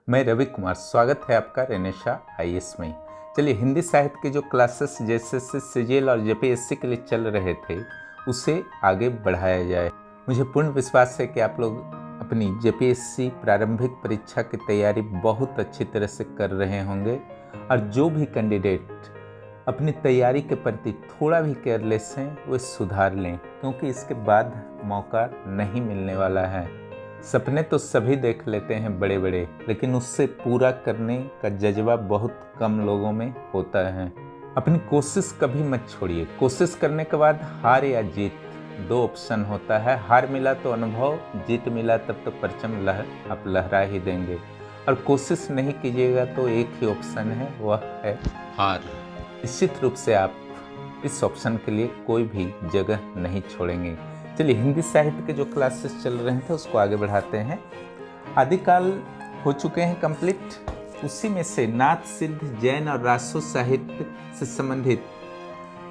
मैं रवि कुमार, स्वागत है आपका रेनेशा आईएएस में। चलिए, हिंदी साहित्य के जो क्लासेस जैसे सीजीएल और जेपीएससी के लिए चल रहे थे उसे आगे बढ़ाया जाए। मुझे पूर्ण विश्वास है कि आप लोग अपनी जेपीएससी प्रारंभिक परीक्षा की तैयारी बहुत अच्छी तरह से कर रहे होंगे और जो भी कैंडिडेट अपनी तैयारी के प्रति थोड़ा भी केयरलेस हैं वे सुधार लें, क्योंकि इसके बाद मौका नहीं मिलने वाला है। सपने तो सभी देख लेते हैं बड़े बड़े, लेकिन उससे पूरा करने का जज्बा बहुत कम लोगों में होता है। अपनी कोशिश कभी मत छोड़िए। कोशिश करने के बाद हार या जीत दो ऑप्शन होता है। हार मिला तो अनुभव, जीत मिला तब तो परचम आप लहरा ही देंगे। और कोशिश नहीं कीजिएगा तो एक ही ऑप्शन है, वह है हार। निश्चित रूप से आप इस ऑप्शन के लिए कोई भी जगह नहीं छोड़ेंगे। चलिए, हिंदी साहित्य के जो क्लासेस चल रहे थे उसको आगे बढ़ाते हैं। आदिकाल हो चुके हैं कंप्लीट। उसी में से नाथ सिद्ध, जैन और रासो साहित्य से संबंधित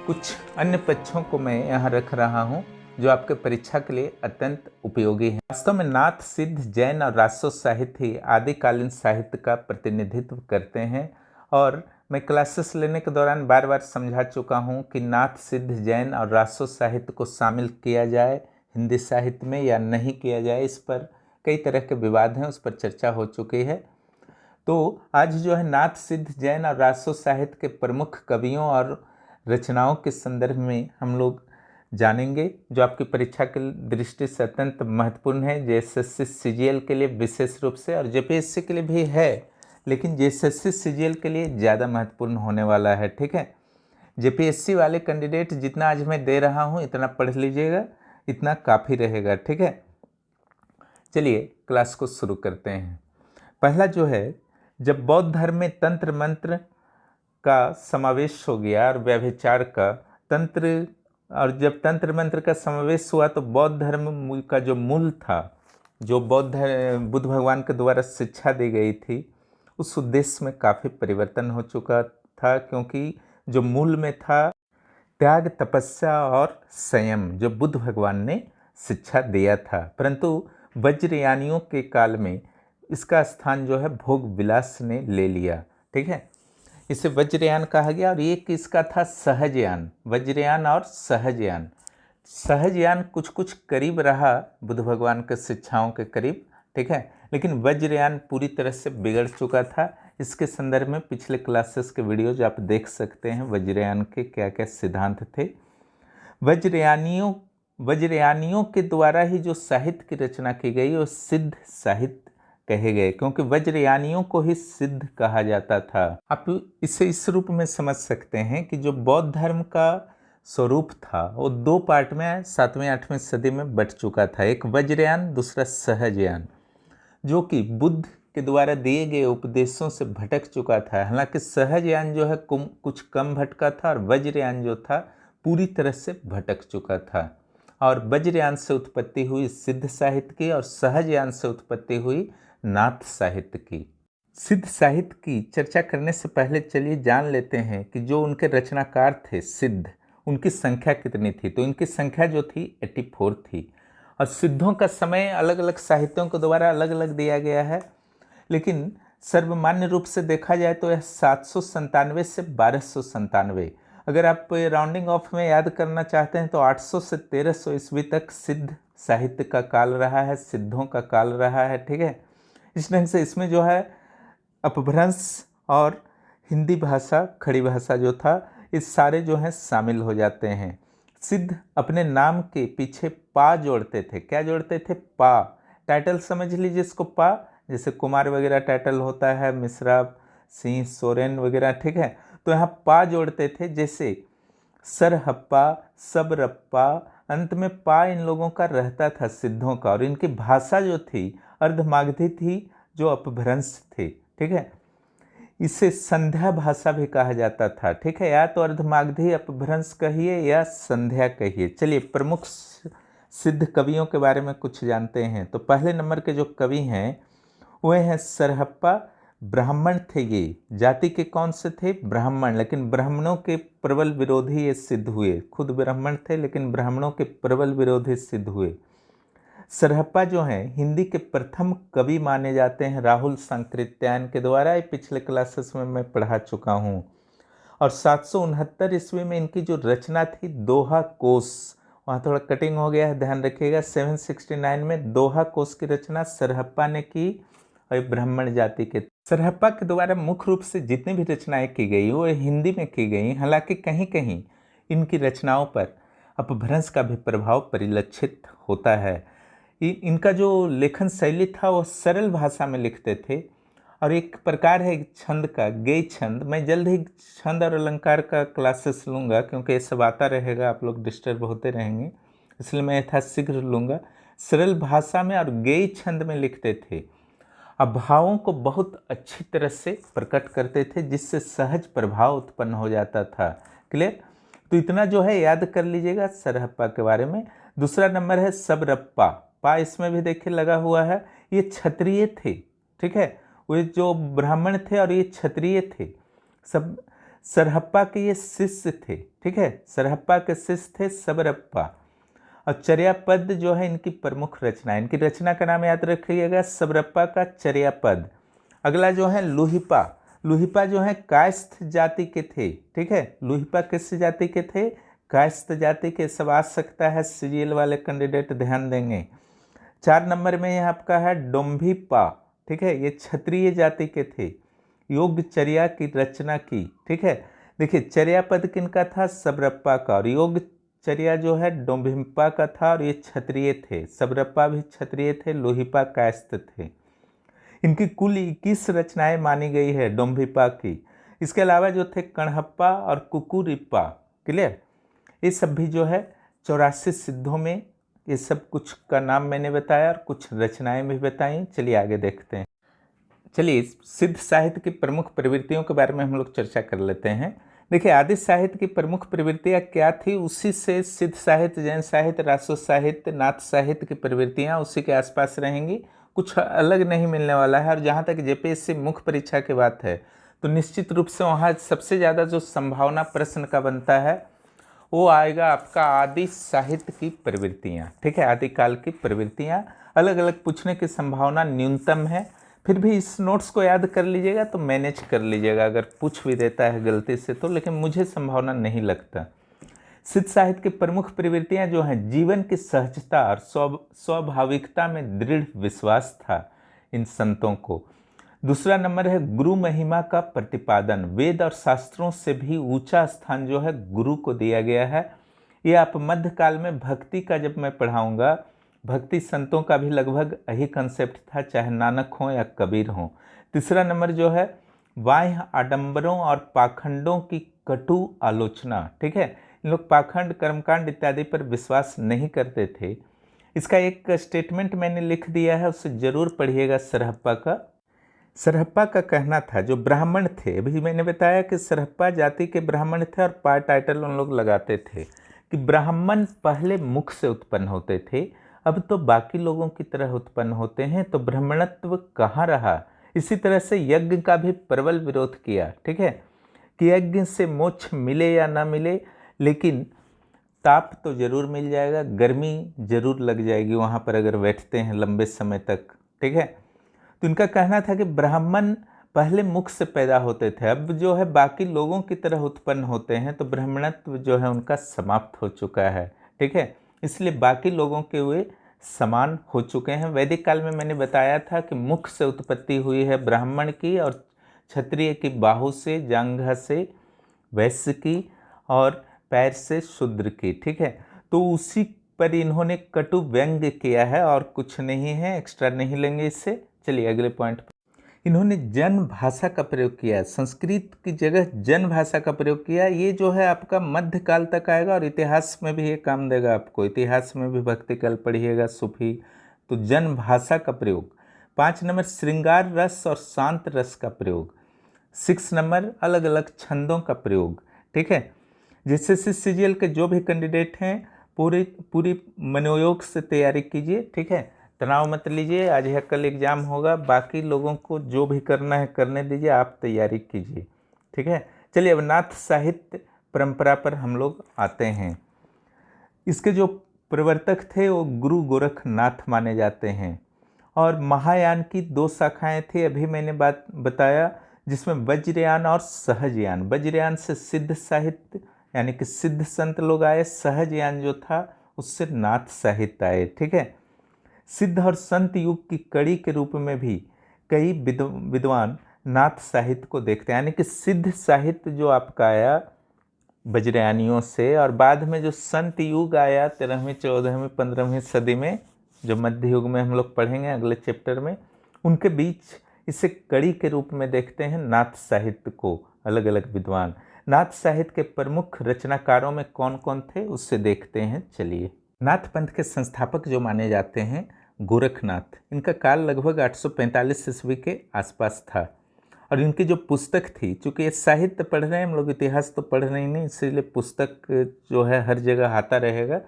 कुछ अन्य पक्षों को मैं यहाँ रख रहा हूँ जो आपके परीक्षा के लिए अत्यंत उपयोगी है। वास्तव में नाथ सिद्ध, जैन और रासो साहित्य ही आदिकालीन साहित्य का प्रतिनिधित्व करते हैं। और मैं क्लासेस लेने के दौरान बार बार समझा चुका हूँ कि नाथ सिद्ध, जैन और रासो साहित्य को शामिल किया जाए हिंदी साहित्य में या नहीं किया जाए, इस पर कई तरह के विवाद हैं, उस पर चर्चा हो चुकी है। तो आज जो है नाथ सिद्ध, जैन और रासो साहित्य के प्रमुख कवियों और रचनाओं के संदर्भ में हम लोग जानेंगे, जो आपकी परीक्षा की दृष्टि से अत्यंत महत्वपूर्ण है। जेएसएससी सीजीएल के लिए विशेष रूप से और जेपीएससी के लिए भी है, लेकिन जेएसएससी सीजीएल के लिए ज़्यादा महत्वपूर्ण होने वाला है। ठीक है, जेपीएससी वाले कैंडिडेट जितना आज मैं दे रहा हूँ इतना पढ़ लीजिएगा, इतना काफ़ी रहेगा। ठीक है, चलिए क्लास को शुरू करते हैं। पहला जो है, जब बौद्ध धर्म में तंत्र मंत्र का समावेश हो गया और व्यभिचार का तंत्र, और जब तंत्र मंत्र का समावेश हुआ तो बौद्ध धर्म का जो मूल था, जो बुद्ध भगवान के द्वारा शिक्षा दी गई थी, उस उद्देश्य में काफ़ी परिवर्तन हो चुका था। क्योंकि जो मूल में था त्याग, तपस्या और संयम, जो बुद्ध भगवान ने शिक्षा दिया था, परंतु वज्रयानियों के काल में इसका स्थान जो है भोग विलास ने ले लिया। ठीक है, इसे वज्रयान कहा गया। और एक इसका था सहजयान, वज्रयान और सहजयान। सहजयान कुछ कुछ करीब रहा बुद्ध भगवान के शिक्षाओं के करीब, ठीक है, लेकिन वज्रयान पूरी तरह से बिगड़ चुका था। इसके संदर्भ में पिछले क्लासेस के वीडियोज आप देख सकते हैं, वज्रयान के क्या क्या सिद्धांत थे। वज्रयानियों के द्वारा ही जो साहित्य की रचना की गई वो सिद्ध साहित्य कहे गए, क्योंकि वज्रयानियों को ही सिद्ध कहा जाता था। आप इसे इस रूप में समझ सकते हैं कि जो बौद्ध धर्म का स्वरूप था वो दो पार्ट में 7वीं 8वीं सदी में बट चुका था। एक वज्रयान, दूसरा सहजयान, जो कि बुद्ध के द्वारा दिए गए उपदेशों से भटक चुका था। हालांकि सहजयान जो है कुछ कम भटका था और वज्रयान जो था पूरी तरह से भटक चुका था। और वज्रयान से उत्पत्ति हुई सिद्ध साहित्य की और सहजयान से उत्पत्ति हुई नाथ साहित्य की। सिद्ध साहित्य की चर्चा करने से पहले चलिए जान लेते हैं कि जो उनके रचनाकार थे सिद्ध, उनकी संख्या कितनी थी। तो इनकी संख्या जो थी 84 थी। और सिद्धों का समय अलग अलग साहित्यों के द्वारा अलग अलग दिया गया है, लेकिन सर्वमान्य रूप से देखा जाए तो यह 797 से 1297। अगर आप राउंडिंग ऑफ में याद करना चाहते हैं तो 800 से 1300 ईस्वी तक सिद्ध साहित्य का काल रहा है, सिद्धों का काल रहा है। ठीक है, इस ढंग से इसमें जो है अपभ्रंश और हिंदी भाषा, खड़ी भाषा जो था, इस सारे जो हैं शामिल हो जाते हैं। सिद्ध अपने नाम के पीछे पा जोड़ते थे। क्या जोड़ते थे? पा। टाइटल समझ लीजिए इसको, पा, जैसे कुमार वगैरह टाइटल होता है, मिश्रा, सिंह, सोरेन वगैरह। ठीक है, तो यहाँ पा जोड़ते थे, जैसे सरहप्पा, सबरप्पा, अंत में पा इन लोगों का रहता था सिद्धों का। और इनकी भाषा जो थी अर्धमागधी थी, जो अपभ्रंश थी। ठीक है, इसे संध्या भाषा भी कहा जाता था। ठीक है, या तो अर्धमागधी अपभ्रंश कहिए या संध्या कहिए। चलिए प्रमुख सिद्ध कवियों के बारे में कुछ जानते हैं। तो पहले नंबर के जो कवि हैं वे हैं सरहप्पा। ब्राह्मण थे ये। जाति के कौन से थे? ब्राह्मण, लेकिन ब्राह्मणों के प्रबल विरोधी ये सिद्ध हुए। खुद ब्राह्मण थे लेकिन ब्राह्मणों के प्रबल विरोधी सिद्ध हुए। सरहप्पा जो हैं हिंदी के प्रथम कवि माने जाते हैं राहुल सांकृत्यायन के द्वारा। ये पिछले क्लासेस में मैं पढ़ा चुका हूँ। और 769 ईस्वी में इनकी जो रचना थी दोहा कोश, वहाँ थोड़ा कटिंग हो गया है, ध्यान रखिएगा। 769 में दोहा कोश की रचना सरहप्पा ने की और ब्राह्मण जाति के। सरहप्पा के द्वारा मुख्य रूप से जितनी भी रचनाएं की गई वो हिंदी में की गई, हालांकि कहीं कहीं इनकी रचनाओं पर अपभ्रंश का भी प्रभाव परिलक्षित होता है। इनका जो लेखन शैली था वो सरल भाषा में लिखते थे और एक प्रकार है छंद का, गेय छंद। मैं जल्द ही छंद और अलंकार का क्लासेस लूँगा क्योंकि ये सब आता रहेगा, आप लोग डिस्टर्ब होते रहेंगे, इसलिए मैं यथाशीघ्र लूँगा। सरल भाषा में और गेय छंद में लिखते थे। भावों को बहुत अच्छी तरह से प्रकट करते थे जिससे सहज प्रभाव उत्पन्न हो जाता था। क्लियर? तो इतना जो है याद कर लीजिएगा सरहप्पा के बारे में। दूसरा नंबर है सबरप्पा। पा इसमें भी देखिए लगा हुआ है। ये क्षत्रिय थे, ठीक है, वो जो ब्राह्मण थे और ये क्षत्रिय थे। सब सरहप्पा के ये शिष्य थे, ठीक है, सरहप्पा के शिष्य थे सबरप्पा। और चर्यापद जो है इनकी प्रमुख रचना, इनकी रचना का नाम याद रखिएगा सबरप्पा का चर्यापद। अगला जो है लुहिपा। लुहिपा जो है कायस्थ जाति के थे, ठीक है। लुहिपा किस जाति के थे? कायस्थ जाति के। सब आ सकता है, सीरियल वाले कैंडिडेट ध्यान देंगे। 4 नंबर में यह आपका है डोम्भिपा, ठीक है, ये क्षत्रिय जाति के थे। योगचर्या की रचना की, ठीक है। देखिए चर्यापद किनका था? सबरप्पा का। और योगचर्या जो है डोम्भिपा का था और ये क्षत्रिय थे। सबरप्पा भी क्षत्रिय थे, लोहिपा कायस्थ थे। इनकी कुल 21 रचनाएं मानी गई है डोम्भिपा की। इसके अलावा जो थे कणहप्पा और कुकुरिप्पा, क्लियर, ये सब भी जो है 84 सिद्धों में, ये सब कुछ का नाम मैंने बताया और कुछ रचनाएं भी बताई। चलिए आगे देखते हैं। चलिए सिद्ध साहित्य की प्रमुख प्रवृत्तियों के बारे में हम लोग चर्चा कर लेते हैं। देखिए आदि साहित्य की प्रमुख प्रवृत्तियां क्या थी, उसी से सिद्ध साहित्य, जैन साहित्य, रासो साहित्य, नाथ साहित्य की प्रवृत्तियां उसी के आसपास रहेंगी, कुछ अलग नहीं मिलने वाला है। और जहाँ तक जेपीएससी मुख्य परीक्षा की बात है तो निश्चित रूप से वहाँ सबसे ज़्यादा जो संभावना प्रश्न का बनता है वो आएगा आपका आदि साहित्य की प्रवृत्तियाँ, ठीक है। आदिकाल की प्रवृत्तियाँ अलग अलग पूछने की संभावना न्यूनतम है। फिर भी इस नोट्स को याद कर लीजिएगा तो मैनेज कर लीजिएगा, अगर पूछ भी देता है गलती से तो, लेकिन मुझे संभावना नहीं लगता। सिद्ध साहित्य की प्रमुख प्रवृत्तियां जो हैं, जीवन की सहजता और स्वाभाविकता में दृढ़ विश्वास था इन संतों को। दूसरा नंबर है गुरु महिमा का प्रतिपादन। वेद और शास्त्रों से भी ऊंचा स्थान जो है गुरु को दिया गया है। ये आप मध्यकाल में भक्ति का जब मैं पढ़ाऊंगा, भक्ति संतों का भी लगभग यही कंसेप्ट था, चाहे नानक हो या कबीर हो। तीसरा नंबर जो है बाह्य आडंबरों और पाखंडों की कटु आलोचना, ठीक है। इन लोग पाखंड, कर्मकांड इत्यादि पर विश्वास नहीं करते थे। इसका एक स्टेटमेंट मैंने लिख दिया है, उसे जरूर पढ़िएगा सरहप्पा का। सरहप्पा का कहना था, जो ब्राह्मण थे, अभी मैंने बताया कि सरहप्पा जाति के ब्राह्मण थे और पार टाइटल उन लोग लगाते थे कि ब्राह्मण पहले मुख से उत्पन्न होते थे, अब तो बाकी लोगों की तरह उत्पन्न होते हैं, तो ब्राह्मणत्व कहाँ रहा। इसी तरह से यज्ञ का भी प्रबल विरोध किया, ठीक है, कि यज्ञ से मोक्ष मिले या ना मिले, लेकिन ताप तो जरूर मिल जाएगा, गर्मी जरूर लग जाएगी वहाँ पर अगर बैठते हैं लंबे समय तक, ठीक है। तो इनका कहना था कि ब्राह्मण पहले मुख से पैदा होते थे, अब जो है बाकी लोगों की तरह उत्पन्न होते हैं, तो ब्राह्मणत्व जो है उनका समाप्त हो चुका है, ठीक है। इसलिए बाकी लोगों के वे समान हो चुके हैं। वैदिक काल में मैंने बताया था कि मुख से उत्पत्ति हुई है ब्राह्मण की, और क्षत्रिय की बाहु से, जांघा से वैश्य की, और पैर से शूद्र की, ठीक है। तो उसी पर इन्होंने कटु व्यंग्य किया है और कुछ नहीं है, एक्स्ट्रा नहीं लेंगे इससे। चलिए अगले पॉइंट पर। इन्होंने जन भाषा का प्रयोग किया, संस्कृत की जगह जन भाषा का प्रयोग किया। ये जो है आपका मध्यकाल तक आएगा और इतिहास में भी ये काम देगा आपको। इतिहास में भी भक्ति काल पढ़िएगा, सूफी, तो जन भाषा का प्रयोग। 5 नंबर श्रृंगार रस और शांत रस का प्रयोग। 6 नंबर अलग अलग छंदों का प्रयोग, ठीक है। जैसे सीजीएल के जो भी कैंडिडेट हैं पूरी मनोयोग से तैयारी कीजिए, ठीक है, तनाव मत लीजिए। आज या कल एग्जाम होगा, बाकी लोगों को जो भी करना है करने दीजिए, आप तैयारी कीजिए, ठीक है। चलिए अब नाथ साहित्य परंपरा पर हम लोग आते हैं। इसके जो प्रवर्तक थे वो गुरु गोरखनाथ माने जाते हैं। और महायान की 2 शाखाएं थी, अभी मैंने बात बताया, जिसमें वज्रयान और सहजयान। वज्रयान से सिद्ध साहित्य यानी कि सिद्ध संत लोग आए, सहजयान जो था उससे नाथ साहित्य आए। ठीक है, सिद्ध और संत युग की कड़ी के रूप में भी कई विद्वान नाथ साहित्य को देखते हैं, यानी कि सिद्ध साहित्य जो आपका आया वज्रयानियों से, और बाद में जो संत युग आया 13वीं 14वीं 15वीं सदी में, जो मध्य युग में हम लोग पढ़ेंगे अगले चैप्टर में, उनके बीच इसे कड़ी के रूप में देखते हैं नाथ साहित्य को अलग अलग विद्वान। नाथ साहित्य के प्रमुख रचनाकारों में कौन कौन थे उससे देखते हैं। चलिए, नाथ पंथ के संस्थापक जो माने जाते हैं गोरखनाथ, इनका काल लगभग 845 ईस्वी के आसपास था। और इनकी जो पुस्तक थी, चूँकि ये साहित्य पढ़ रहे हैं हम लोग, इतिहास तो पढ़ रहे ही नहीं, इसीलिए पुस्तक जो है हर जगह आता रहेगा।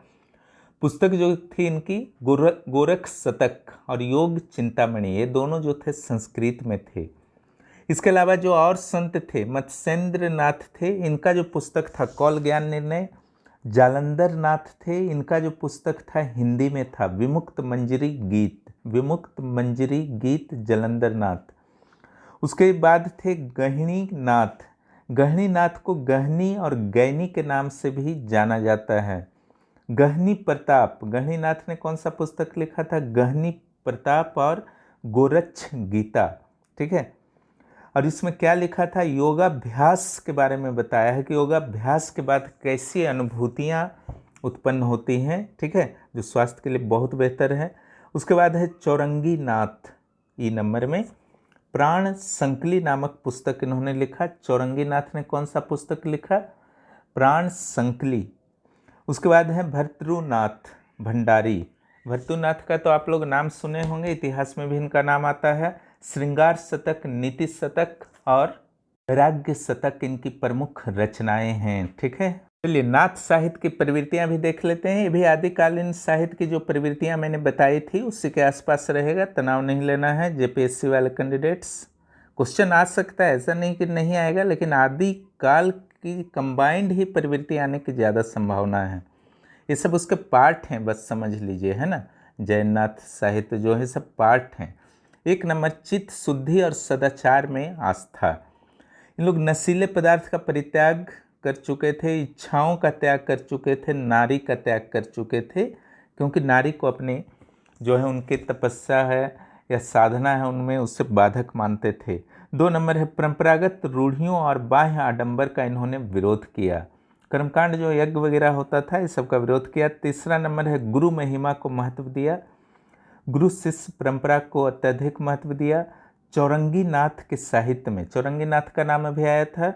पुस्तक जो थी इनकी गोरख शतक और योग चिंतामणि, ये दोनों जो थे संस्कृत में थे। इसके अलावा जो और संत थे, मत्स्येंद्र नाथ थे, इनका जो पुस्तक था कौल ज्ञान निर्णय। जालंधर नाथ थे, इनका जो पुस्तक था हिंदी में था विमुक्त मंजरी गीत, विमुक्त मंजरी गीत जालंधर नाथ। उसके बाद थे गहनी नाथ। गहनी नाथ को गहनी और गैनी के नाम से भी जाना जाता है। गहनी प्रताप, गहनी नाथ ने कौन सा पुस्तक लिखा था? गहनी प्रताप और गोरक्ष गीता। ठीक है, और इसमें क्या लिखा था? योगाभ्यास के बारे में बताया है कि योगाभ्यास के बाद कैसी अनुभूतियाँ उत्पन्न होती हैं। ठीक है, जो स्वास्थ्य के लिए बहुत बेहतर है। उसके बाद है चौरंगी नाथ, ई नंबर में प्राण संकली नामक पुस्तक इन्होंने लिखा। चौरंगी नाथ ने कौन सा पुस्तक लिखा? प्राण संकली। उसके बाद है भर्तृनाथ भंडारी। भर्तृनाथ का तो आप लोग नाम सुने होंगे, इतिहास में भी इनका नाम आता है। श्रृंगार शतक, नीति शतक और वैराग्य शतक इनकी प्रमुख रचनाएं हैं। ठीक है, चलिए नाथ साहित्य की प्रवृत्तियां भी देख लेते हैं। ये भी आदिकालीन साहित्य की जो प्रवृत्तियां मैंने बताई थी उसी के आसपास रहेगा, तनाव नहीं लेना है। जेपीएससी वाले कैंडिडेट्स, क्वेश्चन आ सकता है, ऐसा नहीं कि नहीं आएगा, लेकिन आदिकाल की कंबाइंड ही प्रवृत्ति आने की ज़्यादा संभावना है। ये सब उसके पार्ट हैं, बस समझ लीजिए, है ना। जैननाथ साहित्य जो है सब पार्ट हैं। 1 नंबर चित्त शुद्धि और सदाचार में आस्था। इन लोग नशीले पदार्थ का परित्याग कर चुके थे, इच्छाओं का त्याग कर चुके थे, नारी का त्याग कर चुके थे, क्योंकि नारी को अपने जो है उनकी तपस्या है या साधना है उनमें, उससे बाधक मानते थे। 2 नंबर है परंपरागत रूढ़ियों और बाह्य आडंबर का इन्होंने विरोध किया। कर्मकांड जो यज्ञ वगैरह होता था इस सब का विरोध किया। 3रा नंबर है गुरु महिमा को महत्व दिया, गुरु शिष्य परंपरा को अत्यधिक महत्व दिया। चौरंगी नाथ के साहित्य में, चौरंगी नाथ का नाम अभी आया था,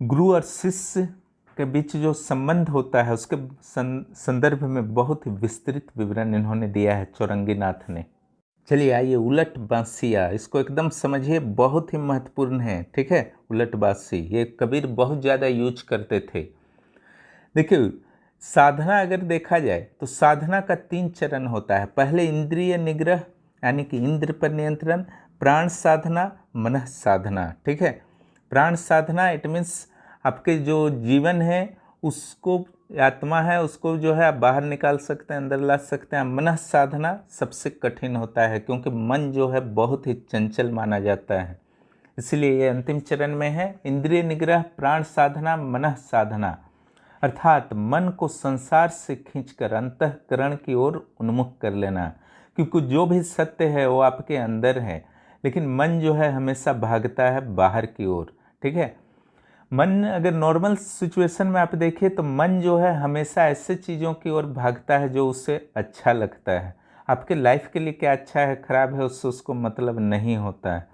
गुरु और शिष्य के बीच जो संबंध होता है उसके संदर्भ में बहुत ही विस्तृत विवरण इन्होंने दिया है चौरंगी नाथ ने। चलिए आइए, उलट बांसिया, इसको एकदम समझिए, बहुत ही महत्वपूर्ण है। ठीक है, उलट बांसी ये कबीर बहुत ज़्यादा यूज करते थे। देखिए, साधना अगर देखा जाए तो साधना का 3 चरण होता है। पहले इंद्रिय निग्रह यानी कि इंद्र पर नियंत्रण, प्राण साधना, मनः साधना। ठीक है, प्राण साधना इट मीन्स आपके जो जीवन है उसको, आत्मा है उसको जो है आप बाहर निकाल सकते हैं, अंदर ला सकते हैं। मनः साधना सबसे कठिन होता है, क्योंकि मन जो है बहुत ही चंचल माना जाता है, इसलिए ये अंतिम चरण में है। इंद्रिय निग्रह, प्राण साधना, मनः साधना, अर्थात मन को संसार से खींचकर अंतःकरण की ओर उन्मुख कर लेना, क्योंकि जो भी सत्य है वो आपके अंदर है, लेकिन मन जो है हमेशा भागता है बाहर की ओर। ठीक है, मन अगर नॉर्मल सिचुएशन में आप देखिए तो मन जो है हमेशा ऐसे चीज़ों की ओर भागता है जो उसे अच्छा लगता है। आपके लाइफ के लिए क्या अच्छा है खराब है उससे उसको मतलब नहीं होता है।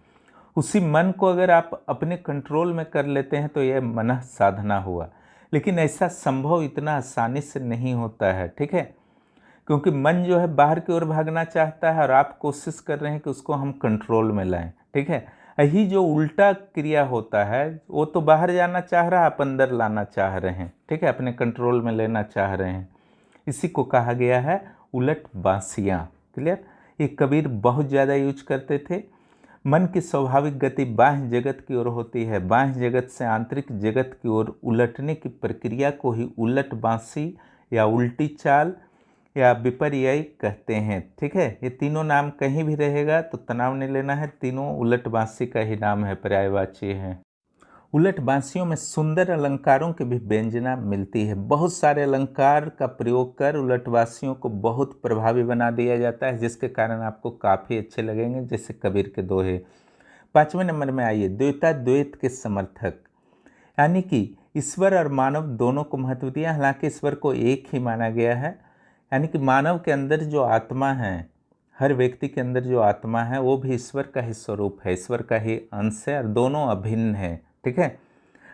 उसी मन को अगर आप अपने कंट्रोल में कर लेते हैं तो यह मनः साधना हुआ, लेकिन ऐसा संभव इतना आसानी से नहीं होता है। ठीक है, क्योंकि मन जो है बाहर की ओर भागना चाहता है और आप कोशिश कर रहे हैं कि उसको हम कंट्रोल में लाएं। ठीक है, यही जो उल्टा क्रिया होता है, वो तो बाहर जाना चाह रहा है, आप अंदर लाना चाह रहे हैं। ठीक है, अपने कंट्रोल में लेना चाह रहे हैं, इसी को कहा गया है उलट बांसियाँ। क्लियर, ये कबीर बहुत ज़्यादा यूज करते थे। मन की स्वाभाविक गति बाह्य जगत की ओर होती है, बाह्य जगत से आंतरिक जगत की ओर उलटने की प्रक्रिया को ही उलट बांसी या उल्टी चाल या विपर्यय कहते हैं। ठीक है, ये तीनों नाम कहीं भी रहेगा तो तनाव नहीं लेना है, तीनों उलट बांसी का ही नाम है, पर्यायवाची है। उलट बांसियों में सुंदर अलंकारों की भी व्यंजना मिलती है। बहुत सारे अलंकार का प्रयोग कर उलट बांसियों को बहुत प्रभावी बना दिया जाता है, जिसके कारण आपको काफ़ी अच्छे लगेंगे, जैसे कबीर के दोहे। 5वें नंबर में आइए, द्वैताद्वैत के समर्थक, यानी कि ईश्वर और मानव दोनों को महत्व दिया, हालांकि ईश्वर को एक ही माना गया है। यानी कि मानव के अंदर जो आत्मा है, हर व्यक्ति के अंदर जो आत्मा है वो भी ईश्वर का ही स्वरूप है, ईश्वर का ही अंश है, और दोनों अभिन्न है। ठीक है।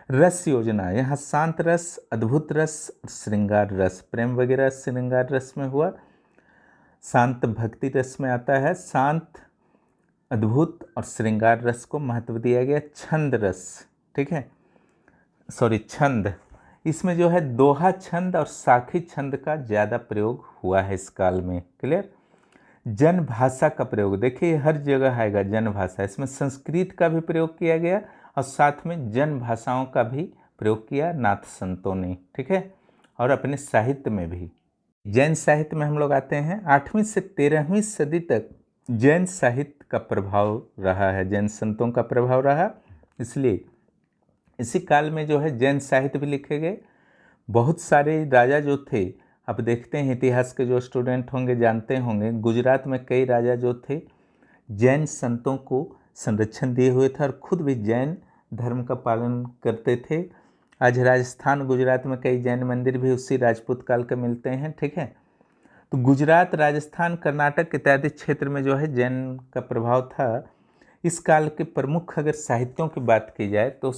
रस योजना, यहाँ शांत रस, अद्भुत रस, श्रृंगार रस, प्रेम वगैरह श्रृंगार रस में हुआ, शांत भक्ति रस में आता है। शांत, अद्भुत और श्रृंगार रस को महत्व दिया गया। छंद रस, ठीक है, सॉरी छंद, इसमें जो है दोहा छंद और साखी छंद का ज़्यादा प्रयोग हुआ है इस काल में। क्लियर। जन भाषा का प्रयोग, देखिए हर जगह आएगा जन भाषा, इसमें संस्कृत का भी प्रयोग किया गया और साथ में जन भाषाओं का भी प्रयोग किया नाथ संतों ने। ठीक है, और अपने साहित्य में भी। जैन साहित्य में हम लोग आते हैं, 8वीं से 13वीं सदी तक जैन साहित्य का प्रभाव रहा है, जैन संतों का प्रभाव रहा, इसलिए इसी काल में जो है जैन साहित्य भी लिखे गए। बहुत सारे राजा जो थे, अब देखते हैं इतिहास के जो स्टूडेंट होंगे जानते होंगे, गुजरात में कई राजा जो थे जैन संतों को संरक्षण दिए हुए थे और खुद भी जैन धर्म का पालन करते थे। आज राजस्थान गुजरात में कई जैन मंदिर भी उसी राजपूत काल के मिलते हैं। ठीक है, तो गुजरात, राजस्थान, कर्नाटक इत्यादि क्षेत्र में जो है जैन का प्रभाव था। इस काल के प्रमुख अगर साहित्यों की बात की जाए तो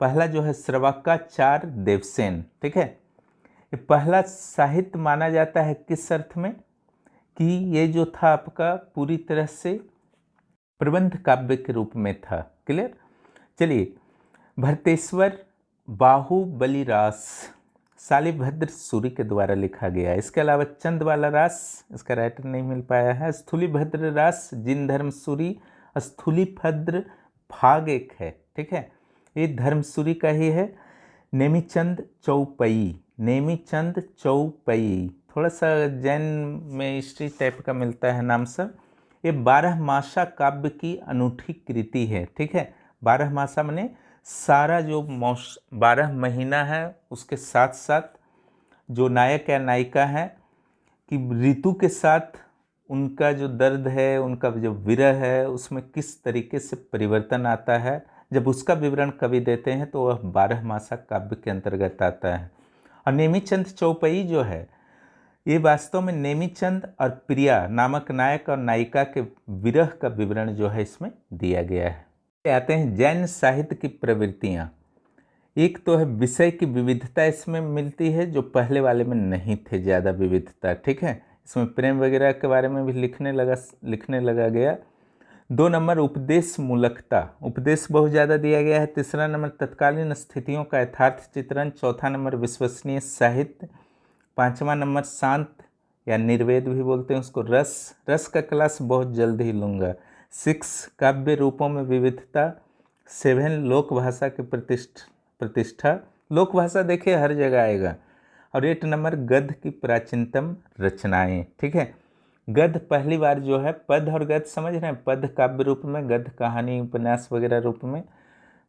पहला जो है श्रवकाचार्य देवसेन। ठीक है, ये पहला साहित्य माना जाता है किस अर्थ में कि ये जो था आपका पूरी तरह से प्रबंध काव्य के रूप में था। क्लियर। चलिए, भरतेश्वर बाहुबली रास शालिभद्र सूरी के द्वारा लिखा गया है। इसके अलावा चंदवाला रास, इसका राइटर नहीं मिल पाया है। स्थूलीभद्र रास जिनधर्म सूरी, स्थूलीभद्र भाग एक है। ठीक है, ये धर्मसूरी का ही है। नेमीचंद चौपई, नेमीचंद चौपई, थोड़ा सा जैन में हिस्ट्री टाइप का मिलता है नाम सब। ये 12 मासा काव्य की अनूठी कृति है। ठीक है, 12 मासा माने सारा जो 12 महीना है उसके साथ साथ जो नायक या नायिका है कि ऋतु के साथ उनका जो दर्द है, उनका जो विरह है, उसमें किस तरीके से परिवर्तन आता है, जब उसका विवरण कवि देते हैं तो वह 12 मासा काव्य के अंतर्गत आता है। और नेमीचंद चौपई जो है ये वास्तव में नेमीचंद और प्रिया नामक नायक और नायिका के विरह का विवरण जो है इसमें दिया गया है। आते हैं जैन साहित्य की प्रवृत्तियाँ। एक तो है विषय की विविधता इसमें मिलती है, जो पहले वाले में नहीं थे ज़्यादा विविधता। ठीक है, इसमें प्रेम वगैरह के बारे में भी लिखने लगा गया। 2 नंबर उपदेश मूलकता, उपदेश बहुत ज़्यादा दिया गया है। 3रा नंबर तत्कालीन स्थितियों का यथार्थ चित्रण। 4था नंबर विश्वसनीय साहित्य। 5वां नंबर शांत या निर्वेद भी बोलते हैं उसको, रस का क्लास बहुत जल्द ही लूँगा। 6 काव्य रूपों में विविधता। 7 लोक भाषा की प्रतिष्ठा, लोक भाषा देखिए हर जगह आएगा। और 8 नंबर गद्य की प्राचीनतम रचनाएं। ठीक है, गद्य पहली बार जो है, पद और गद्य समझ रहे हैं, पद काव्य रूप में, गद्य कहानी उपन्यास वगैरह रूप में।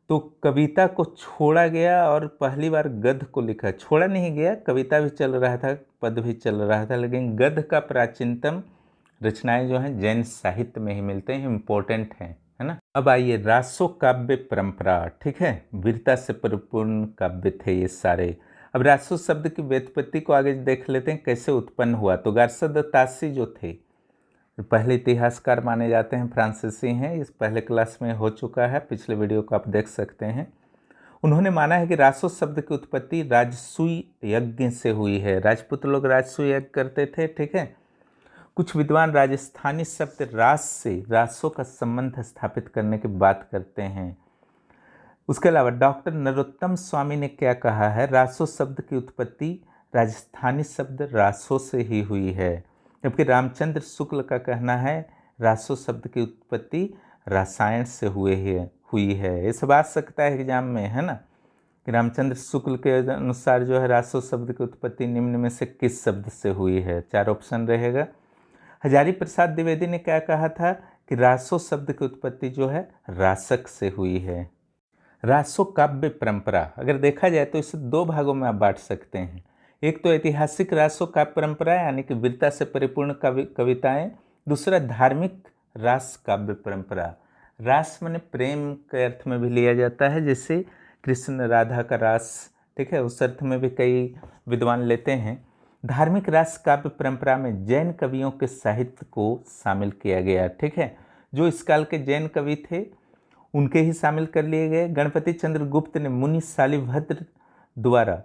तो कविता को छोड़ा गया और पहली बार गद्य को लिखा, छोड़ा नहीं गया, कविता भी चल रहा था, पद भी चल रहा था, लेकिन गद्य का प्राचीनतम रचनाएं जो हैं जैन साहित्य में ही मिलते हैं, इम्पोर्टेंट हैं, है ना। अब आइए रासो काव्य परंपरा। ठीक है, वीरता से परिपूर्ण काव्य थे ये सारे। अब रासो शब्द की व्युत्पत्ति को आगे देख लेते हैं कैसे उत्पन्न हुआ। तो गार्सद तासी जो थे पहले इतिहासकार माने जाते हैं, फ्रांसीसी हैं, इस पहले क्लास में हो चुका है, पिछले वीडियो को आप देख सकते हैं। उन्होंने माना है कि रासो शब्द की उत्पत्ति राजसूय यज्ञ से हुई है। राजपूत लोग राजसूय यज्ञ करते थे। ठीक है, कुछ विद्वान राजस्थानी शब्द रास से रासो का संबंध स्थापित करने की बात करते हैं। उसके अलावा डॉक्टर नरोत्तम स्वामी ने क्या कहा है, रासो शब्द की उत्पत्ति राजस्थानी शब्द रासो से ही हुई है, जबकि रामचंद्र शुक्ल का कहना है रासो शब्द की उत्पत्ति रासायन से हुई है। ये सब आ सकता है एग्जाम में, है ना। कि रामचंद्र शुक्ल के अनुसार जो है रासो शब्द की उत्पत्ति निम्न में से किस शब्द से हुई है? 4 ऑप्शन रहेगा। हजारी प्रसाद द्विवेदी ने क्या कहा था कि रासो शब्द की उत्पत्ति जो है रासक से हुई है। रासो काव्य परंपरा अगर देखा जाए तो इसे 2 भागों में आप बांट सकते हैं। एक तो ऐतिहासिक रासो काव्य परंपरा यानी कि वीरता से परिपूर्ण कविताएं, दूसरा धार्मिक रास काव्य परंपरा। रास माने प्रेम के अर्थ में भी लिया जाता है, जैसे कृष्ण राधा का रास, ठीक है, उस अर्थ में भी कई विद्वान लेते हैं। धार्मिक रास काव्य परंपरा में जैन कवियों के साहित्य को शामिल किया गया, ठीक है। जो इस काल के जैन कवि थे उनके ही शामिल कर लिए गए। गणपति चंद्र गुप्त ने मुनि शालिभद्र द्वारा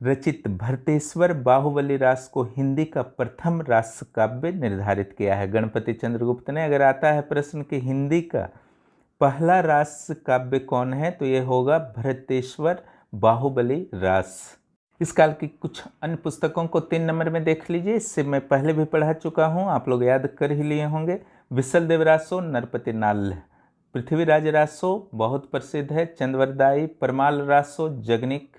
रचित भरतेश्वर बाहुबली रास को हिंदी का प्रथम रास काव्य निर्धारित किया है। गणपति चंद्र गुप्त ने। अगर आता है प्रश्न कि हिंदी का पहला रास काव्य कौन है, तो ये होगा भरतेश्वर बाहुबली रास। इस काल की कुछ अन्य पुस्तकों को 3 नंबर में देख लीजिए। इससे मैं पहले भी पढ़ा चुका हूँ, आप लोग याद कर ही लिए होंगे। विसल देव रासो, नरपति नाल्य। पृथ्वीराज रासो बहुत प्रसिद्ध है, चंद्रवरदायी। परमाल रासो, जगनिक।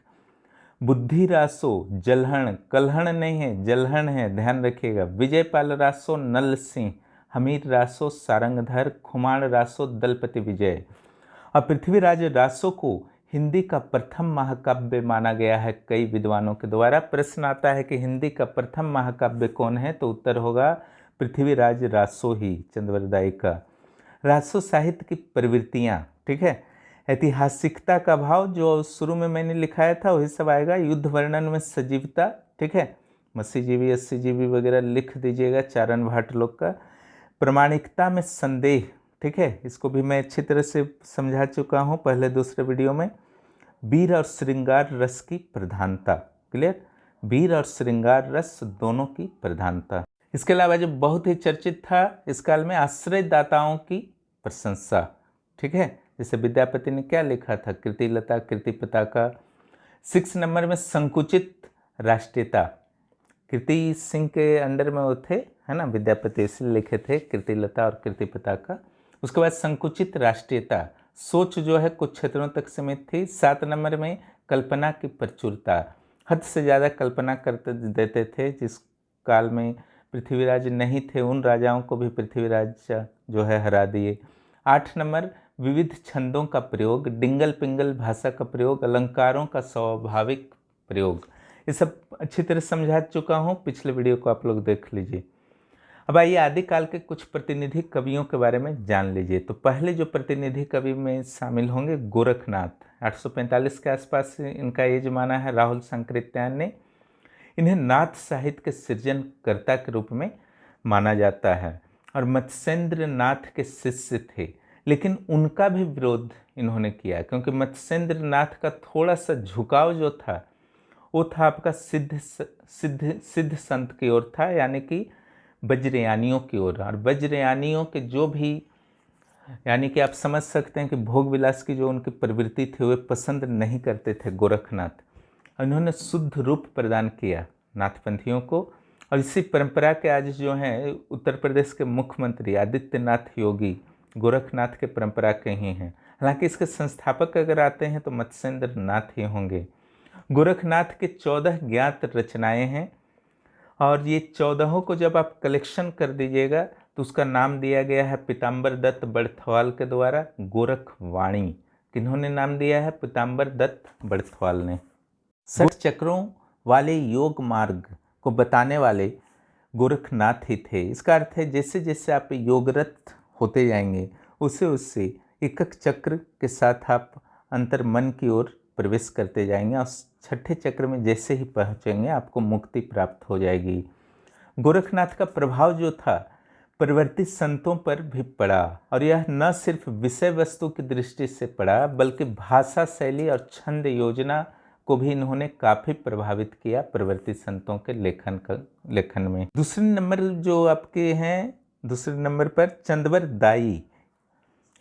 बुद्धि रासो, जलहण, कलहण नहीं है, जलहण है, ध्यान रखिएगा। विजयपाल रासो, नल सिंह। हमीर रासो, सारंगधर। खुमाण रासो, दलपति विजय। और पृथ्वीराज रासो को हिंदी का प्रथम महाकाव्य माना गया है कई विद्वानों के द्वारा। प्रश्न आता है कि हिंदी का प्रथम महाकाव्य कौन है, तो उत्तर होगा पृथ्वीराज रासो ही, चंद्रवरदायी का। रासो साहित्य की प्रवृत्तियाँ, ठीक है। ऐतिहासिकता का भाव जो शुरू में मैंने लिखाया था वही सब आएगा। युद्ध वर्णन में सजीवता, ठीक है, मसीजीवी अस्सीजीवी वगैरह लिख दीजिएगा, चारण भाट लोग का। प्रामाणिकता में संदेह, ठीक है, इसको भी मैं अच्छी तरह से समझा चुका हूँ पहले दूसरे वीडियो में। वीर और श्रृंगार रस की प्रधानता, क्लियर, वीर और श्रृंगार रस दोनों की प्रधानता। इसके अलावा जो बहुत ही चर्चित था इस काल में, आश्रयदाताओं की प्रशंसा, ठीक है, जैसे विद्यापति ने क्या लिखा था, कृतिलता, कृति पताका। 6 नंबर में संकुचित राष्ट्रीयता, कृति सिंह के अंडर में वो थे, है ना, विद्यापति, इसलिए लिखे थे कृतिलता और कृति पताका। उसके बाद संकुचित राष्ट्रीयता, सोच जो है कुछ क्षेत्रों तक सीमित थी। 7 नंबर में कल्पना की प्रचुरता, हद से ज़्यादा कल्पना करते देते थे। जिस काल में पृथ्वीराज नहीं थे उन राजाओं को भी पृथ्वीराज जो है हरा दिए। 8 नंबर विविध छंदों का प्रयोग, डिंगल पिंगल भाषा का प्रयोग, अलंकारों का स्वाभाविक प्रयोग। ये सब अच्छी तरह समझा चुका हूँ, पिछले वीडियो को आप लोग देख लीजिए। अब आइए आदिकाल के कुछ प्रतिनिधि कवियों के बारे में जान लीजिए। तो पहले जो प्रतिनिधि कवि में शामिल होंगे गोरखनाथ, 845 के आसपास इनका एज माना है राहुल सांकृत्यायन ने। इन्हें नाथ साहित्य के सृजनकर्ता के रूप में माना जाता है और मत्स्येंद्र नाथ के शिष्य थे, लेकिन उनका भी विरोध इन्होंने किया, क्योंकि मत्स्येंद्र नाथ का थोड़ा सा झुकाव जो था वो था आपका सिद्ध संत की ओर था, यानी कि वज्रयानियों की ओर। और वज्रयानियों के जो भी, यानी कि आप समझ सकते हैं कि भोग विलास की जो उनकी प्रवृत्ति थी वे पसंद नहीं करते थे गोरखनाथ। उन्होंने शुद्ध रूप प्रदान किया नाथपंथियों को। और इसी परंपरा के आज जो हैं उत्तर प्रदेश के मुख्यमंत्री आदित्यनाथ योगी गोरखनाथ के परंपरा के ही हैं। हालांकि इसके संस्थापक अगर आते हैं तो मत्स्येंद्र नाथ ही होंगे। गोरखनाथ के 14 ज्ञात रचनाएं हैं और ये 14 को जब आप कलेक्शन कर दीजिएगा तो उसका नाम दिया गया है पीताम्बर दत्त बड़थवाल के द्वारा गोरखवाणी। किन्होंने नाम दिया है? पीताम्बर दत्त बड़थवाल ने। 60 चक्रों वाले योग मार्ग को बताने वाले गोरखनाथ ही थे। इसका अर्थ है जैसे जैसे आप योगरत होते जाएंगे उससे उससे एक एक चक्र के साथ आप अंतर मन की ओर प्रवेश करते जाएंगे और 6ठे चक्र में जैसे ही पहुँचेंगे आपको मुक्ति प्राप्त हो जाएगी। गोरखनाथ का प्रभाव जो था परिवर्तित संतों पर भी पड़ा, और यह न सिर्फ विषय वस्तु की दृष्टि से पड़ा बल्कि भाषा शैली और छंद योजना को भी इन्होंने काफ़ी प्रभावित किया परिवर्तित संतों के लेखन में। दूसरे नंबर जो आपके हैं, दूसरे नंबर पर चंद्रवरदायी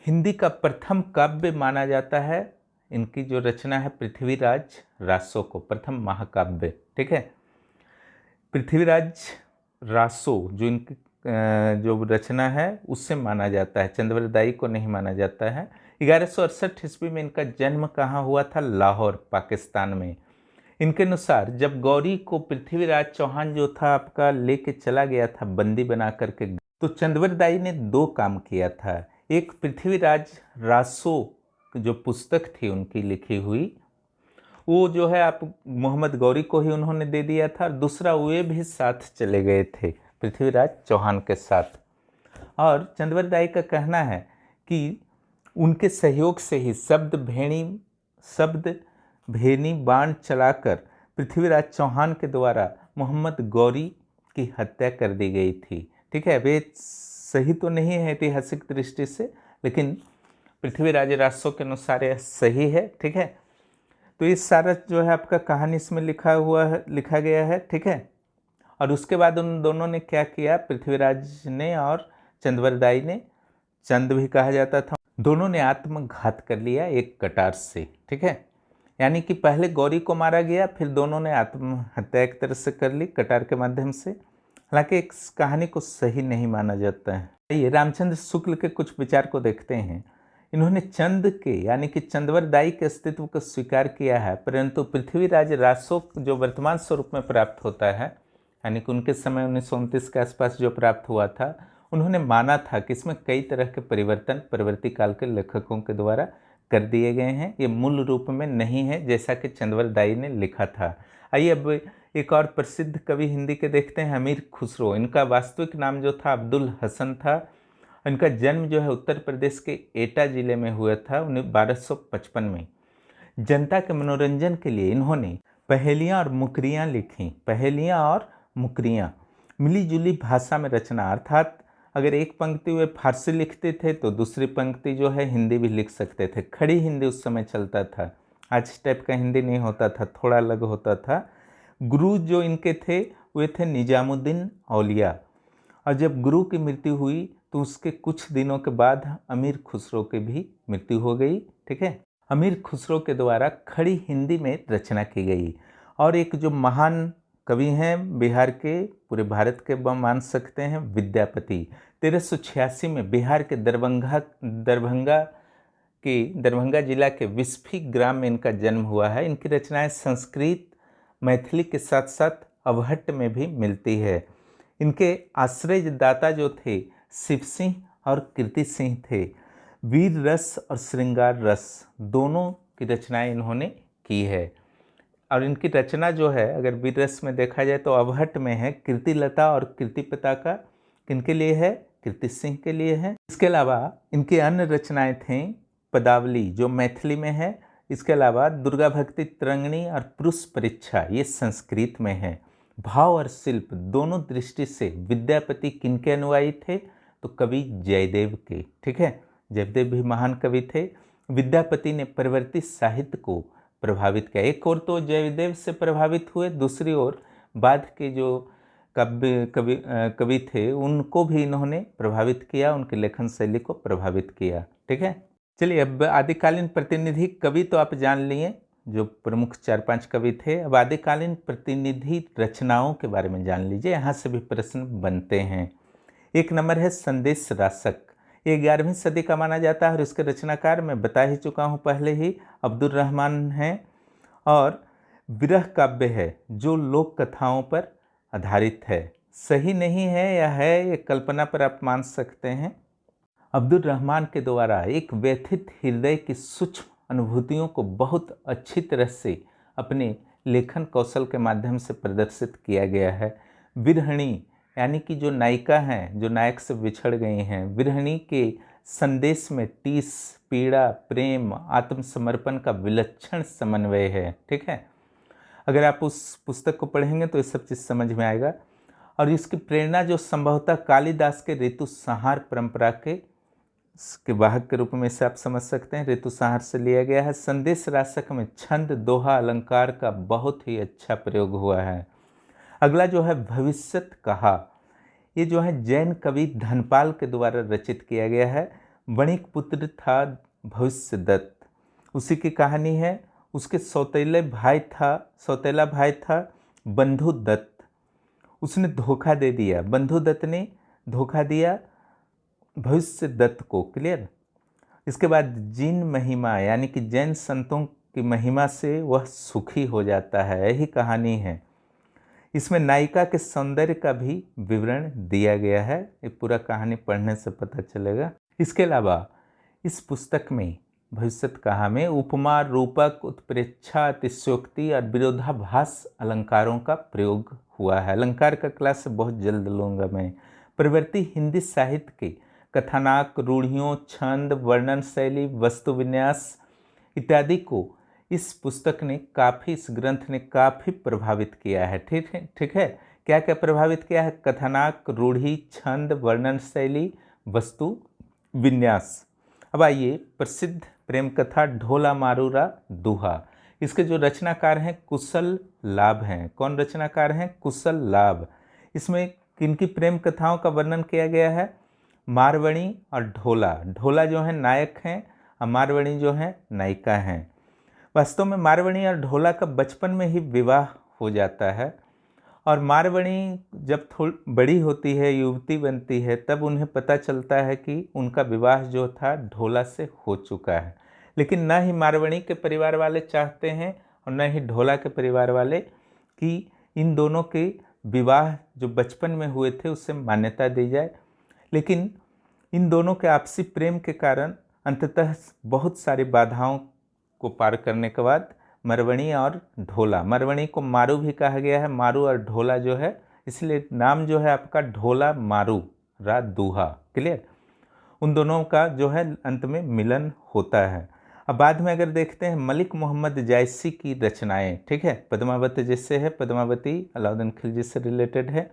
हिंदी का प्रथम काव्य माना जाता है। इनकी जो रचना है पृथ्वीराज रासो को प्रथम महाकाव्य, ठीक है। पृथ्वीराज रासो जो इनकी जो रचना है उससे माना जाता है, चंद्रवरदायी को नहीं माना जाता है। 1168 ईस्वी में इनका जन्म कहाँ हुआ था? लाहौर, पाकिस्तान में। इनके अनुसार जब गौरी को पृथ्वीराज चौहान जो था आपका लेके चला गया था बंदी बना करके, तो चंद्रवरदाई ने दो काम किया था। एक, पृथ्वीराज रासो जो पुस्तक थी उनकी लिखी हुई, वो जो है आप मोहम्मद गौरी को ही उन्होंने दे दिया था। दूसरा, वे भी साथ चले गए थे पृथ्वीराज चौहान के साथ। और चंद्रवरदाई का कहना है कि उनके सहयोग से ही शब्द भेनी बाण चलाकर पृथ्वीराज चौहान के द्वारा मोहम्मद गौरी की हत्या कर दी गई थी। ठीक है, वे सही तो नहीं है ऐतिहासिक दृष्टि से, लेकिन पृथ्वीराज रासो के अनुसार यह सही है। ठीक है, तो ये सारा जो है आपका कहानी इसमें लिखा गया है। ठीक है, और उसके बाद उन दोनों ने क्या किया, पृथ्वीराज ने और चंद्रवरदाई ने, चंद भी कहा जाता था, दोनों ने आत्मघात कर लिया एक कटार से। ठीक है, यानी कि पहले गौरी को मारा गया, फिर दोनों ने आत्महत्या एक तरह से कर ली कटार के माध्यम से। हालांकि इस कहानी को सही नहीं माना जाता है। ये रामचंद्र शुक्ल के कुछ विचार को देखते हैं। इन्होंने चंद के यानी कि चंद्रवरदाई के अस्तित्व को स्वीकार किया है, परंतु पृथ्वीराज रासो जो वर्तमान स्वरूप में प्राप्त होता है, यानी कि उनके समय 1929 के आसपास जो प्राप्त हुआ था, उन्होंने माना था कि इसमें कई तरह के परिवर्तन परवर्ती काल के लेखकों के द्वारा कर दिए गए हैं, ये मूल रूप में नहीं है जैसा कि चंद्रवरदाई ने लिखा था। आइए अब एक और प्रसिद्ध कवि हिंदी के देखते हैं, अमीर खुसरो। इनका वास्तविक नाम जो था अब्दुल हसन था। इनका जन्म जो है उत्तर प्रदेश के एटा जिले में हुआ था 1255 में। जनता के मनोरंजन के लिए इन्होंने पहेलियाँ और मुकरियाँ लिखी। पहेलियाँ और मुकरियाँ मिली जुली भाषा में रचना, अर्थात अगर एक पंक्ति वे फारसी लिखते थे तो दूसरी पंक्ति जो है हिंदी भी लिख सकते थे। खड़ी हिंदी उस समय चलता था, आज टाइप का हिंदी नहीं होता था, थोड़ा अलग होता था। गुरु जो इनके थे वे थे निजामुद्दीन औलिया, और जब गुरु की मृत्यु हुई तो उसके कुछ दिनों के बाद अमीर खुसरो की भी मृत्यु हो गई। ठीक है, अमीर खुसरो के द्वारा खड़ी हिंदी में रचना की गई। और एक जो महान कवि हैं बिहार के, पूरे भारत के मान सकते हैं, विद्यापति। 1386 में बिहार के दरभंगा जिला के विस्फी ग्राम में इनका जन्म हुआ है। इनकी रचनाएं संस्कृत मैथिली के साथ साथ अवहट्ट में भी मिलती है। इनके आश्रयदाता जो थे शिव सिंह और कीर्ति सिंह थे। वीर रस और श्रृंगार रस दोनों की रचनाएं इन्होंने की है। और इनकी रचना जो है अगर वीर रस में देखा जाए तो अवहट्ट में है। कीर्तिलता और कीर्तिपिता का किनके लिए है? कीर्ति सिंह के लिए है। इसके अलावा इनकी अन्य रचनाएं थीं पदावली जो मैथिली में है। इसके अलावा दुर्गा भक्ति तरंगिणी और पुरुष परीक्षा ये संस्कृत में है। भाव और शिल्प दोनों दृष्टि से विद्यापति किनके अनुयायी थे? तो कवि जयदेव के। ठीक है, जयदेव भी महान कवि थे। विद्यापति ने परवर्ती साहित्य को प्रभावित किया। एक ओर तो जयदेव से प्रभावित हुए, दूसरी ओर बाद के जो कवि थे उनको भी इन्होंने प्रभावित किया, उनकी लेखन शैली को प्रभावित किया। ठीक है, चलिए अब आदिकालीन प्रतिनिधि कवि तो आप जान लिए, जो प्रमुख 4-5 कवि थे। अब आदिकालीन प्रतिनिधि रचनाओं के बारे में जान लीजिए, यहाँ से भी प्रश्न बनते हैं। एक नंबर है संदेश रासक। ये 11वीं सदी का माना जाता है और इसके रचनाकार मैं बता ही चुका हूँ पहले ही, अब्दुल रहमान हैं। और विरह काव्य है जो लोक कथाओं पर आधारित है। सही नहीं है या है ये कल्पना पर आप मान सकते हैं। अब्दुल रहमान के द्वारा एक व्यथित हृदय की सूक्ष्म अनुभूतियों को बहुत अच्छी तरह से अपने लेखन कौशल के माध्यम से प्रदर्शित किया गया है। विरहिणी यानी कि जो नायिका हैं, जो नायक से बिछड़ गई हैं, विरहिणी के संदेश में टीस, पीड़ा, प्रेम, आत्मसमर्पण का विलक्षण समन्वय है। ठीक है, अगर आप उस पुस्तक को पढ़ेंगे तो ये सब चीज़ समझ में आएगा। और इसकी प्रेरणा जो संभवतः कालिदास के ऋतुसंहार परंपरा के वाहक के रूप में इसे आप समझ सकते हैं, ऋतुसंहार से लिया गया है। संदेश रासक में छंद, दोहा, अलंकार का बहुत ही अच्छा प्रयोग हुआ है। अगला जो है भविष्यत कहा, ये जो है जैन कवि धनपाल के द्वारा रचित किया गया है। वणिक पुत्र था भविष्यदत्त, उसी की कहानी है। उसके सौतेला भाई था बंधुदत्त, उसने धोखा दे दिया, बंधुदत्त ने धोखा दिया भविष्यदत्त को। क्लियर? इसके बाद जिन महिमा यानी कि जैन संतों की महिमा से वह सुखी हो जाता है, यही कहानी है। इसमें नायिका के सौंदर्य का भी विवरण दिया गया है, ये पूरा कहानी पढ़ने से पता चलेगा। इसके अलावा इस पुस्तक में भविष्यत कहा में उपमा, रूपक, उत्प्रेक्षा, अतिशयोक्ति और विरोधाभास अलंकारों का प्रयोग हुआ है। अलंकार का क्लास बहुत जल्द लूँगा मैं। प्रवृत्ति हिंदी साहित्य के कथानक, रूढ़ियों, छंद, वर्णन शैली, वस्तु विन्यास इत्यादि को इस पुस्तक ने काफ़ी, इस ग्रंथ ने काफ़ी प्रभावित किया है। ठीक है। क्या क्या प्रभावित किया है? कथानक, रूढ़ि, छंद, वर्णन शैली, वस्तु विन्यास। अब आइए प्रसिद्ध प्रेम कथा ढोला मारूरा दुहा। इसके जो रचनाकार हैं कुशल लाभ हैं। कौन रचनाकार हैं? कुशल लाभ। इसमें किनकी प्रेम कथाओं का वर्णन किया गया है? मारवणी और ढोला। ढोला जो है नायक हैं और मारवणी जो है नायिका हैं। वास्तव में मारवणी और ढोला का बचपन में ही विवाह हो जाता है और मारवणी जब थोड़ी बड़ी होती है, युवती बनती है, तब उन्हें पता चलता है कि उनका विवाह जो था ढोला से हो चुका है। लेकिन न ही मारवणी के परिवार वाले चाहते हैं और न ही ढोला के परिवार वाले कि इन दोनों के विवाह जो बचपन में हुए थे उससे मान्यता दी जाए। लेकिन इन दोनों के आपसी प्रेम के कारण अंततः बहुत सारी बाधाओं को पार करने के बाद मारवणी और ढोला, मारवणी को मारू भी कहा गया है, मारू और ढोला जो है, इसलिए नाम जो है आपका ढोला मारू रा दूहा। क्लियर? उन दोनों का जो है अंत में मिलन होता है। अब बाद में अगर देखते हैं मलिक मोहम्मद जायसी की रचनाएं, ठीक है, पद्मावत जैसे है, पद्मावती अलाउद्दीन खिलजी से रिलेटेड है,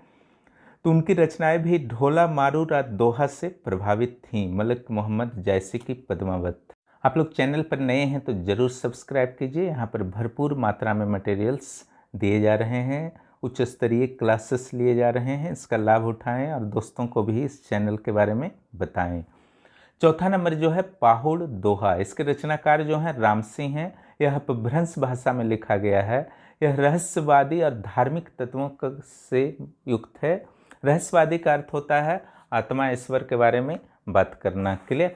तो उनकी रचनाएं भी ढोला मारू रा दोहा से प्रभावित थीं। मलिक मोहम्मद जायसी की पद्मावत। आप लोग चैनल पर नए हैं तो ज़रूर सब्सक्राइब कीजिए। यहाँ पर भरपूर मात्रा में मटेरियल्स दिए जा रहे हैं, उच्च स्तरीय क्लासेस लिए जा रहे हैं, इसका लाभ उठाएं और दोस्तों को भी इस चैनल के बारे में बताएं। चौथा नंबर जो है पाहुड़ दोहा। इसके रचनाकार जो हैं राम सिंह हैं। यह अपभ्रंश भाषा में लिखा गया है। यह रहस्यवादी और धार्मिक तत्वों से युक्त है। रहस्यवादी का अर्थ होता है आत्मा ईश्वर के बारे में बात करना। क्लियर?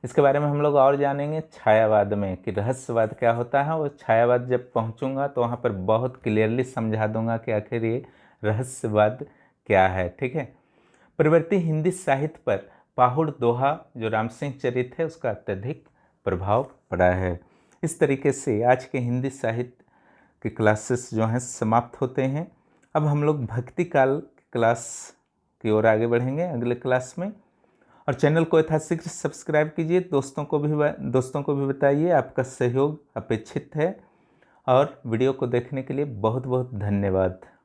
इसके बारे में हम लोग और जानेंगे छायावाद में कि रहस्यवाद क्या होता है। वो छायावाद जब पहुंचूंगा तो वहाँ पर बहुत क्लियरली समझा दूंगा कि आखिर ये रहस्यवाद क्या है। ठीक है। प्रवृत्ति हिंदी साहित्य पर पाहुड़ दोहा जो राम सिंह चरित है उसका अत्यधिक प्रभाव पड़ा है। इस तरीके से आज के हिंदी साहित्य के क्लासेस जो हैं समाप्त होते हैं। अब हम लोग भक्ति काल क्लास की ओर आगे बढ़ेंगे अगले क्लास में। और चैनल को यथाशीघ्र सब्सक्राइब कीजिए। दोस्तों को भी बताइए। आपका सहयोग अपेक्षित है। और वीडियो को देखने के लिए बहुत बहुत धन्यवाद।